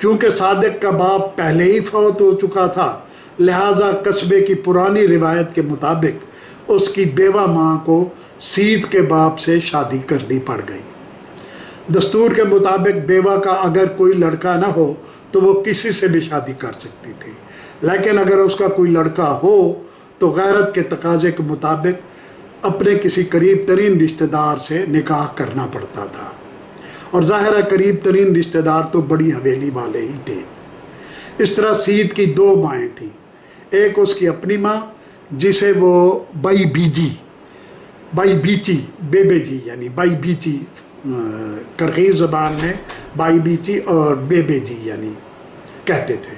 चूँकि सादिक का बाप पहले ही फौत हो चुका था, लिहाजा कस्बे की पुरानी रिवायत के मुताबिक उसकी बेवा माँ को सीत के बाप से शादी करनी पड़ गई। दस्तूर के मुताबिक बेवा का अगर कोई लड़का ना हो तो वो किसी से भी शादी कर सकती थी, लेकिन अगर उसका कोई लड़का हो तो गैरत के तकाजे के मुताबिक अपने किसी करीब तरीन रिश्तेदार से निकाह करना पड़ता था। और ज़ाहिर है करीब तरीन रिश्तेदार तो बड़ी हवेली वाले ही थे। इस तरह सीत की दो माएँ थीं, एक उसकी अपनी माँ जिसे वो बाई बीची बेबे जी यानी बाई बीची करगीज़ ज़बान में बाई बीची और बेबे जी यानी कहते थे,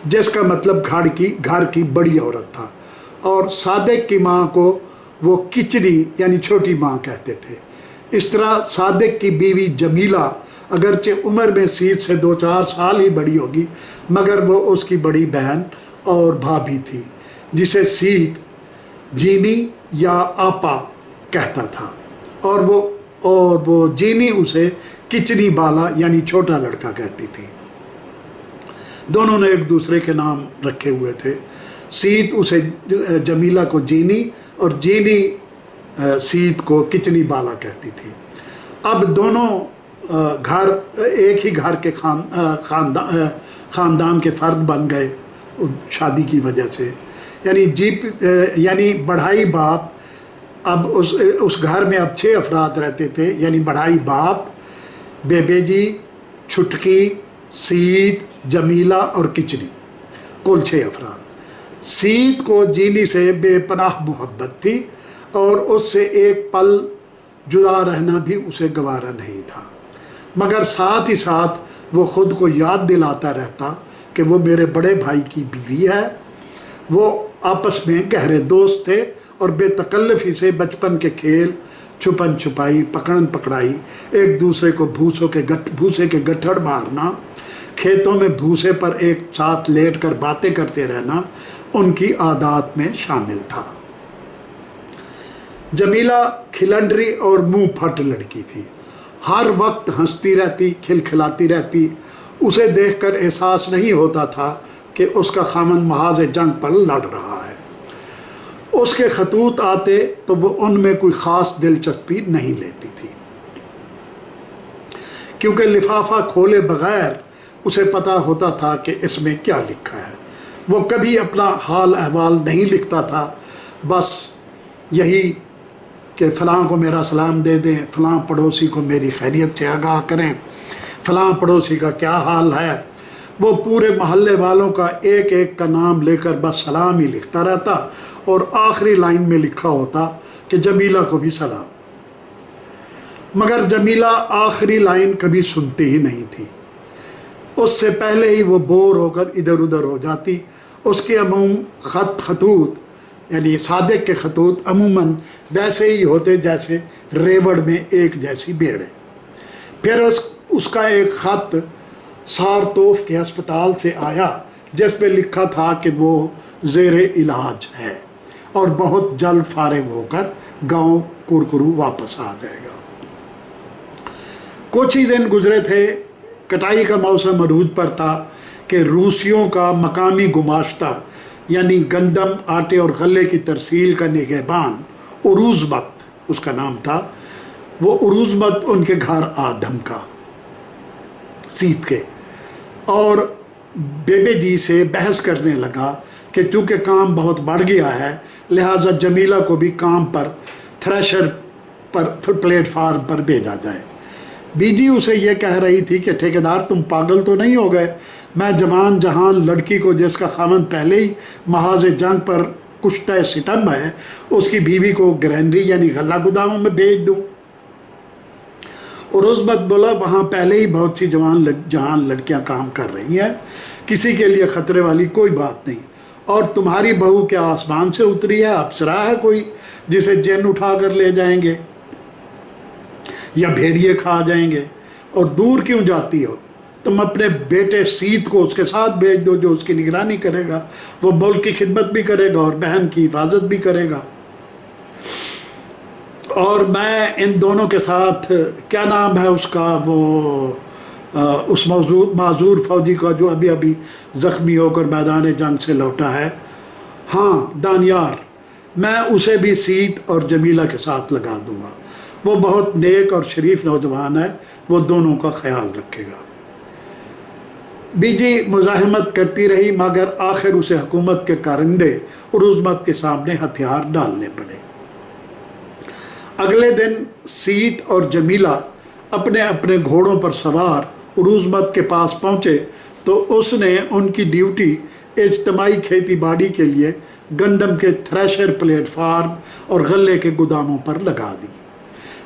जिसका मतलब घर की बड़ी औरत था। और सादिक की माँ को वो किचड़ी यानी छोटी माँ कहते थे। इस तरह सादिक की बीवी जमीला अगरचे उम्र में सीत से 2-4 साल ही बड़ी होगी, मगर वो उसकी बड़ी बहन और भाभी थी, जिसे सीत जीनी या आपा कहता था, और वो जीनी उसे किचनी बाला यानी छोटा लड़का कहती थी। दोनों ने एक दूसरे के नाम रखे हुए थे। सीत उसे जमीला को जीनी और जीनी सीत को किचनी बाला कहती थी। अब दोनों एक ही घर के ख़ानदान के फ़र्द बन गए शादी की वजह से। यानी बढ़ाई बाप, अब उस घर में अब 6 अफराद रहते थे, यानी बढ़ाई बाप, बेबे जी, छुटकी, सीत, जमीला और किचनी, कुल 6 अफराद। सीत को जीनी से बेपनाह मोहब्बत थी और उससे एक पल जुदा रहना भी उसे गवारा नहीं था, मगर साथ ही साथ वो ख़ुद को याद दिलाता रहता कि वो मेरे बड़े भाई की बीवी है। वो आपस में गहरे दोस्त थे और बेतकल्लफ़ी से बचपन के खेल, छुपन छुपाई, पकड़न पकड़ाई, एक दूसरे को भूसे के गट्ठड़ मारना, खेतों में भूसे पर एक साथ लेट कर बातें करते रहना उनकी आदत में शामिल था। जमीला खिलंडरी और मुंह फट लड़की थी, हर वक्त हंसती रहती, खिलखिलाती रहती। उसे देखकर एहसास नहीं होता था कि उसका खामन महाज जंग पर लड़ रहा है। उसके खतूत आते तो वो उनमें कोई ख़ास दिलचस्पी नहीं लेती थी, क्योंकि लिफाफा खोले बग़ैर उसे पता होता था कि इसमें क्या लिखा है। वो कभी अपना हाल अहवाल नहीं लिखता था, बस यही कि फ़लाँ को मेरा सलाम दे दें, फ़लाँ पड़ोसी को मेरी खैरियत से आगाह करें, फ़लाँ पड़ोसी का क्या हाल है। वो पूरे महल्ले वालों का एक एक का नाम लेकर बस सलाम ही लिखता रहता और आखिरी लाइन में लिखा होता कि जमीला को भी सलाम। मगर जमीला आखिरी लाइन कभी सुनती ही नहीं थी। उससे पहले ही वो बोर होकर इधर उधर हो जाती। उसके खतूत यानी सादिक के खतूत अमूमन वैसे ही होते जैसे रेवड़ में एक जैसी बेड़े। फिर उसका एक ख़त सारतोफ के अस्पताल से आया जिस पे लिखा था कि वो ज़ेरे इलाज है और बहुत जल्द फारिग होकर गांव कुरकुरू वापस आ जाएगा। कुछ ही दिन गुजरे थे, कटाई का मौसम अरूज पर था कि रूसियों का मकामी गुमाश्ता यानी गंदम, आटे और गले की तरसील का निगहबान उरूज़मत उसका नाम था, वो उरूज़मत उनके घर आ धमका सीत के और बेबे जी से बहस करने लगा कि चूँकि काम बहुत बढ़ गया है लिहाजा जमीला को भी काम पर थ्रेशर पर प्लेटफार्म पर भेजा जाए। बीजी उसे ये कह रही थी कि ठेकेदार तुम पागल तो नहीं हो गए, मैं जवान जहान लड़की को जिसका खामन पहले ही महाज जंग पर कुश्ता सितम है उसकी बीवी को ग्रैंडरी यानी गला गोदामों में भेज दूँ। और उस वक्त बोला वहाँ पहले ही बहुत सी जवान लड़कियाँ काम कर रही हैं, किसी के लिए ख़तरे वाली कोई बात नहीं। और तुम्हारी बहू क्या आसमान से उतरी है, अप्सरा है कोई जिसे जिन उठा कर ले जाएंगे या भेड़िए खा जाएंगे। और दूर क्यों जाती हो, तुम अपने बेटे सीत को उसके साथ भेज दो जो उसकी निगरानी करेगा, वो मुल्क की खिदमत भी करेगा और बहन की हिफाजत भी करेगा। और मैं इन दोनों के साथ क्या नाम है उसका, वो उस माजूर फौजी का जो अभी अभी ज़ख्मी होकर मैदान जंग से लौटा है, हाँ दानियार, मैं उसे भी सीत और जमीला के साथ लगा दूंगा, वो बहुत नेक और शरीफ नौजवान है, वो दोनों का ख्याल रखेगा। बीजी मुज़ाहमत करती रही, मगर आखिर उसे हुकूमत के कारिंदे उरुज़मत के सामने हथियार डालने पड़े। अगले दिन सीत और जमीला अपने अपने घोड़ों पर सवार उरुज़मत के पास पहुँचे तो उसने उनकी ड्यूटी इज्तमाई खेती बाड़ी के लिए गंदम के थ्रेशर प्लेटफार्म और गले के गोदामों पर लगा दी,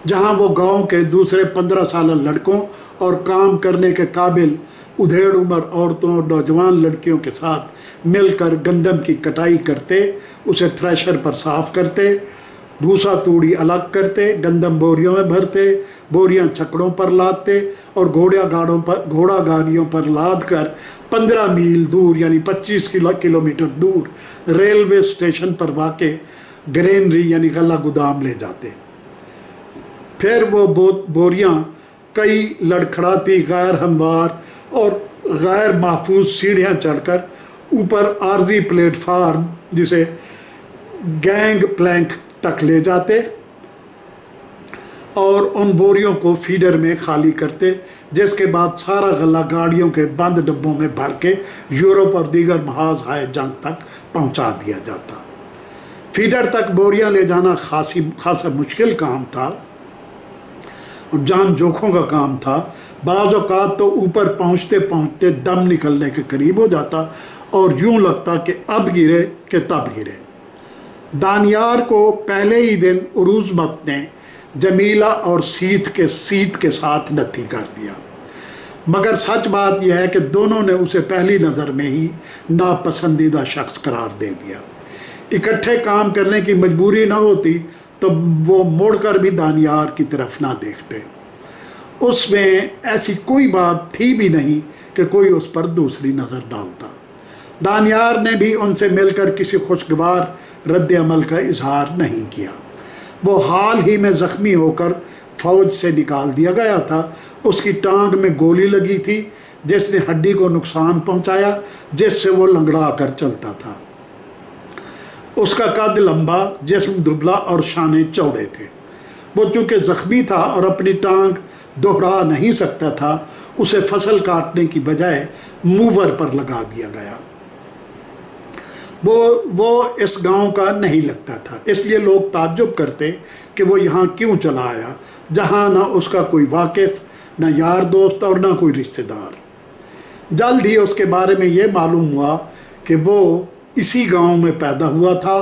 जहाँ वो गांव के दूसरे 15 साल लड़कों और काम करने के काबिल उधेड़ उम्र औरतों और नौजवान लड़कियों के साथ मिलकर गंदम की कटाई करते, उसे थ्रेशर पर साफ़ करते, भूसा तूड़ी अलग करते, गंदम बोरियों में भरते, बोरियां छकड़ों पर लादते और घोड़ा गाड़ियों पर लाद कर 15 मील दूर यानी 25 किलोमीटर दूर रेलवे स्टेशन पर वाक़े ग्रेनरी यानी गला गोदाम ले जाते। फिर वो बोरियां कई लड़खड़ाती, गैर हमवार और गैर महफूज सीढ़ियाँ चढ़कर ऊपर आर्जी प्लेटफार्म जिसे गैंग प्लैंक तक ले जाते और उन बोरियों को फीडर में खाली करते, जिसके बाद सारा गला गाड़ियों के बंद डब्बों में भर के यूरोप और दीगर महाज हाय जंग तक पहुंचा दिया जाता। फीडर तक बोरियां ले जाना खासा मुश्किल काम था और जान जोखों का काम था। बाज़ औक़ात तो ऊपर पहुंचते पहुंचते दम निकलने के करीब हो जाता और यूं लगता कि अब गिरे कि तब गिरे। दानियार को पहले ही दिन उरुज़मत ने जमीला और सीत के साथ नत्थी कर दिया, मगर सच बात यह है कि दोनों ने उसे पहली नज़र में ही नापसंदीदा शख्स करार दे दिया। इकट्ठे काम करने की मजबूरी न होती तो वो मुड़कर भी दानियार की तरफ ना देखते। उसमें ऐसी कोई बात थी भी नहीं कि कोई उस पर दूसरी नज़र डालता। दानियार ने भी उनसे मिलकर किसी खुशगवार रद्द अमल का इजहार नहीं किया। वो हाल ही में ज़ख्मी होकर फ़ौज से निकाल दिया गया था। उसकी टांग में गोली लगी थी जिसने हड्डी को नुकसान पहुंचाया, जिससे वो लंगड़ा कर चलता था। उसका कद लंबा, जिस्म दुबला और शाने चौड़े थे। वो चूँकि ज़ख्मी था और अपनी टांग दोहरा नहीं सकता था, उसे फसल काटने की बजाय मूवर पर लगा दिया गया। वो इस गांव का नहीं लगता था, इसलिए लोग ताज्जुब करते कि वो यहाँ क्यों चला आया, जहाँ ना उसका कोई वाकिफ़, ना यार दोस्त और ना कोई रिश्तेदार। जल्द ही उसके बारे में ये मालूम हुआ कि वो इसी गांव में पैदा हुआ था।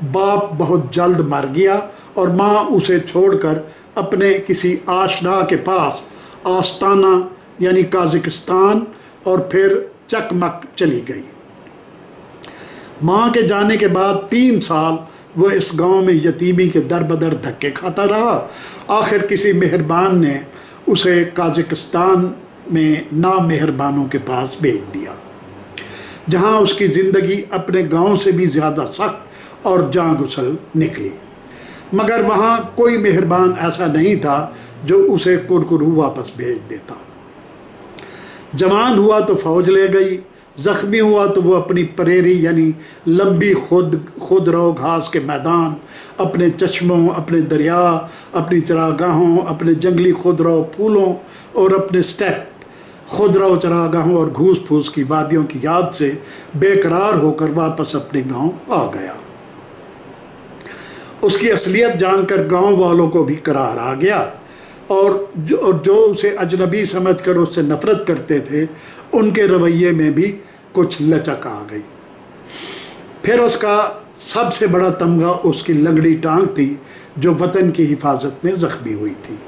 बाप बहुत जल्द मर गया और माँ उसे छोड़कर अपने किसी आशना के पास आस्ताना यानी काज़िकिस्तान और फिर चकमक चली गई। माँ के जाने के बाद 3 साल वो इस गांव में यतीमी के दर बदर धक्के खाता रहा। आखिर किसी मेहरबान ने उसे काज़िकिस्तान में नामेहरबानों के पास भेज दिया, जहां उसकी ज़िंदगी अपने गांव से भी ज़्यादा सख्त और जांगुसल निकली। मगर वहां कोई मेहरबान ऐसा नहीं था जो उसे कुरकुरू वापस भेज देता। जवान हुआ तो फ़ौज ले गई, ज़ख्मी हुआ तो वो अपनी परेरी यानी लंबी खुदरो घास के मैदान, अपने चश्मों, अपने दरिया, अपनी चरागाहों, अपने जंगली खुदरो फूलों और अपने स्टेप खुदरो चरागाहों और घूस फूस की वादियों की याद से बेकरार होकर वापस अपने गांव आ गया। उसकी असलियत जानकर गांव वालों को भी करार आ गया और जो उसे अजनबी समझकर उससे नफ़रत करते थे, उनके रवैये में भी कुछ लचक आ गई। फिर उसका सबसे बड़ा तमगा उसकी लंगड़ी टांग थी जो वतन की हिफाजत में ज़ख्मी हुई थी।